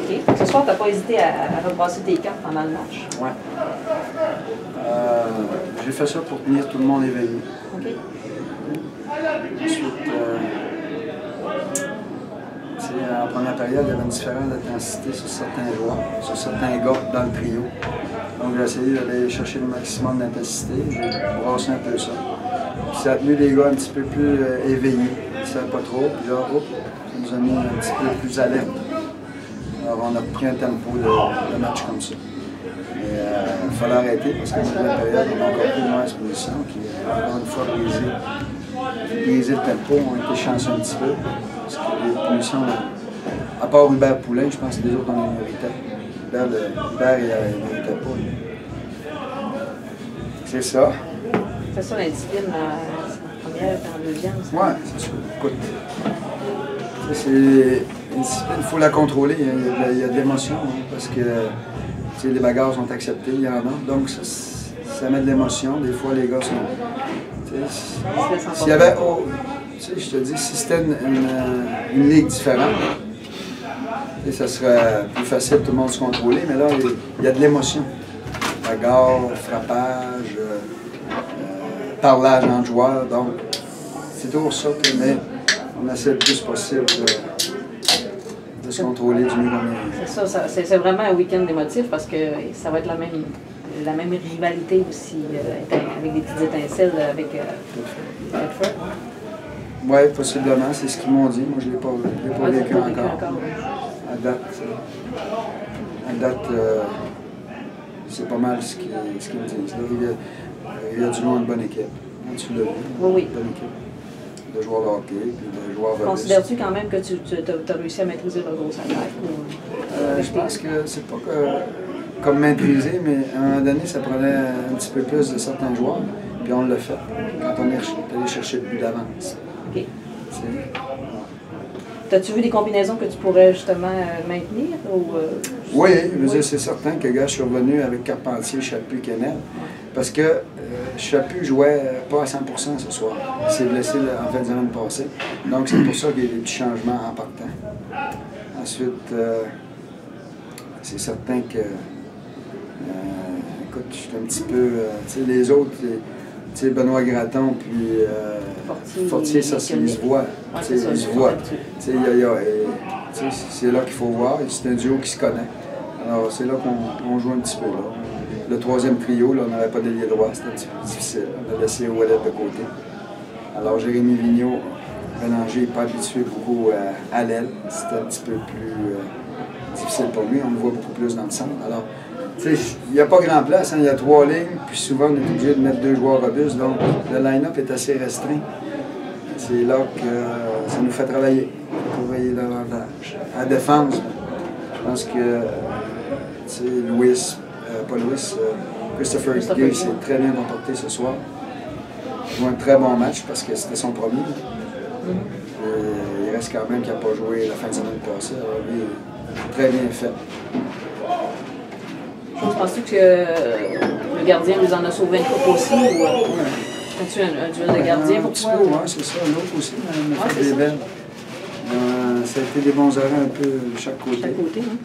OK. Ce soir, tu n'as pas hésité à repasser tes cartes pendant le match? Ouais. J'ai fait ça pour tenir tout le monde éveillé. OK. Ensuite, en première période, il y avait une différence d'intensité sur certains joueurs, sur certains gars dans le trio. Donc j'ai essayé d'aller chercher le maximum d'intensité, j'ai brassé un peu ça. Puis ça a tenu les gars un petit peu plus éveillés, ils ne savaient pas trop, puis là, ça nous a mis un petit peu plus alerte. Alors on a pris un tempo de match comme ça. Mais il fallait arrêter parce qu'en première période, on a encore pris une mauvaise position qui a encore une fois brisé le tempo, on a été chanceux un petit peu. Parce que les punitions, à part Hubert Poulain, je pense que les autres en méritaient. Hubert, il ne méritait pas. C'est ça. C'est ça l'indiscipline en première et en deuxième? Oui, c'est sûr. Écoute, c'est une discipline, il faut la contrôler. Il y a de l'émotion, hein, parce que les bagarres sont acceptées, il y en a. Donc, ça met de l'émotion. Des fois, les gars sont. S'il y avait. Je te dis, si c'était une ligue différente, ça serait plus facile, tout le monde se contrôler, mais là, il y a de l'émotion. Bagarre, frappage, parlage entre joueurs, donc c'est toujours ça mais on essaie le plus possible de se contrôler du mieux qu'on est. C'est ça, c'est vraiment un week-end émotif parce que ça va être la même rivalité aussi, avec des petites étincelles avec Redford. Oui, possiblement, c'est ce qu'ils m'ont dit. Moi, je ne l'ai pas vécu encore. À date, c'est pas mal ce qu'ils me disent. Là, il y a du monde de bonne équipe. Tu l'as vu, oui. Bonne équipe. De joueurs de hockey, puis de joueurs robustes. Considères-tu quand même que tu as réussi à maîtriser le gros salaire? Je pense que c'est pas comme maîtriser, mais à un moment donné, ça prenait un petit peu plus de certains joueurs, puis on l'a fait quand on est allé chercher le but d'avance. OK. As-tu vu des combinaisons que tu pourrais justement maintenir? Oui, c'est certain que gars, je suis revenu avec Carpentier, Chaput, Kennel, parce que Chaput jouait pas à 100% ce soir. Il s'est blessé en fin de semaine passée. Donc c'est pour ça qu'il y a eu des petits changements en partant. Ensuite, c'est certain que, écoute, je suis un petit peu, les autres, Benoît Gratton puis Fortier, ça, ils se voient. Ils se voient. C'est là qu'il faut voir. C'est un duo qui se connaît. Alors, c'est là qu'on joue un petit peu. Là. Le troisième trio, là, on n'avait pas d'ailier droit, c'était un petit peu difficile. On a laissé Ouellet de côté. Alors, Jérémy Vigneault, Bélanger n'est pas habitué beaucoup à l'aile. C'était un petit peu plus difficile pour lui. On le voit beaucoup plus dans le centre. Alors, il n'y a pas grand place, hein. Il y a 3 lignes, puis souvent on est obligé de mettre 2 joueurs robustes, donc le line-up est assez restreint. C'est là que ça nous fait travailler davantage. À la défense, je pense que Christopher Gay s'est très bien comporté ce soir. Il a joué un très bon match parce que c'était son premier. Il reste quand même qu'il n'a pas joué la fin de semaine passée, alors lui, très bien fait. Penses-tu que le gardien nous en a sauvé une coupe aussi? Ou as-tu un duel de gardien pour toi? Oui, c'est ça. L'autre aussi, on a fait des belles. Ça a été des bons arrêts un peu de chaque côté. Hein?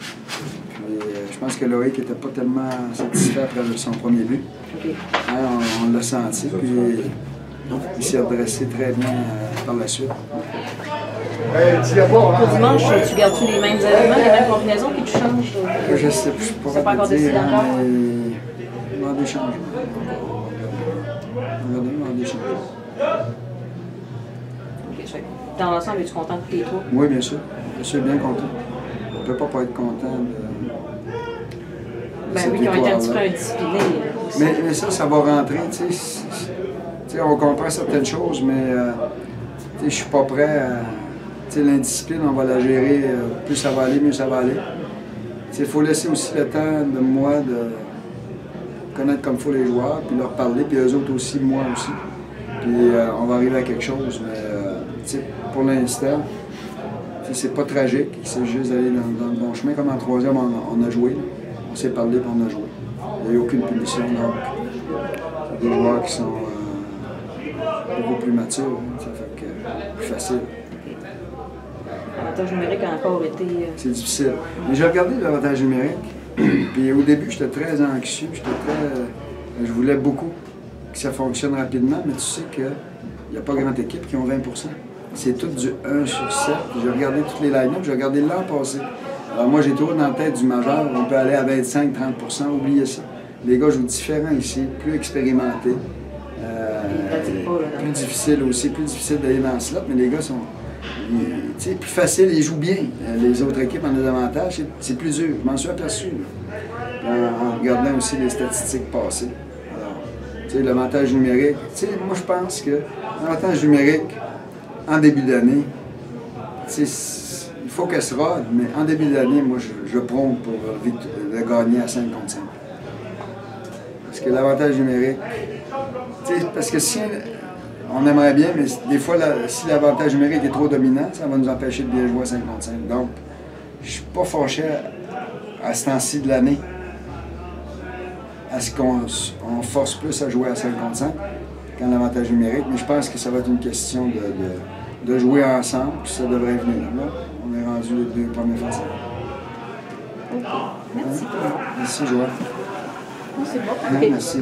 Puis, je pense que Loïc n'était pas tellement satisfait après son premier but. Okay. Hein, on l'a senti. Puis il s'est redressé très bien par la suite. Pour dimanche, tu gardes-tu les mêmes éléments, les mêmes combinaisons qui te changent? Je sais plus, je pourrais pas te dire, mais il y aura des changements. Il y aura des changements. OK, dans l'ensemble, es-tu content de tes trois? Oui, bien sûr. Je suis bien content. On ne peut pas être content de... Ben oui, qui ont été un petit peu indisciplinés. Mais ça va rentrer, tu sais. On comprend certaines choses, mais je suis pas prêt à... L'indiscipline, on va la gérer. Plus ça va aller, mieux ça va aller. Il faut laisser aussi le temps de moi de connaître comme il faut les joueurs, puis leur parler, puis eux autres aussi, moi aussi. Puis on va arriver à quelque chose, mais pour l'instant, c'est pas tragique. C'est juste d'aller dans le bon chemin. Comme en troisième, on a joué. On s'est parlé, puis on a joué. Il n'y a eu aucune punition, donc c'est des joueurs qui sont beaucoup plus matures. Ça fait que plus facile. l'avantage numérique a encore été... C'est difficile. Mais j'ai regardé l'avantage numérique, puis au début, j'étais très anxieux, je voulais beaucoup que ça fonctionne rapidement, mais tu sais qu'il n'y a pas grande équipe qui ont 20 %. C'est tout du 1 sur 7. J'ai regardé toutes les line-up, j'ai regardé l'an passé. Alors moi, j'ai toujours dans la tête du majeur, on peut aller à 25-30 %, oubliez ça. Les gars jouent différents ici, plus expérimentés. Plus difficile aussi, plus difficile d'aller dans le slot, mais les gars sont plus faciles, ils jouent bien. Les autres équipes en désavantage, c'est plus dur. Je m'en suis aperçu en regardant aussi les statistiques passées. Alors, l'avantage numérique, moi je pense que l'avantage numérique, en début d'année, il faut qu'elle se rode, mais en début d'année, moi je prône pour le gagner à 5 contre 5. Parce que l'avantage numérique, parce que si on aimerait bien, mais des fois, si l'avantage numérique est trop dominant, ça va nous empêcher de bien jouer à 5 contre 5. Donc, je ne suis pas fâché à ce temps-ci de l'année à ce qu'on force plus à jouer à 5 contre 5 qu'en l'avantage numérique, mais je pense que ça va être une question de jouer ensemble, puis ça devrait venir. Là, on est rendu les 2 premiers façons. OK. Merci. Merci, Joël. C'est bon. Okay. Merci.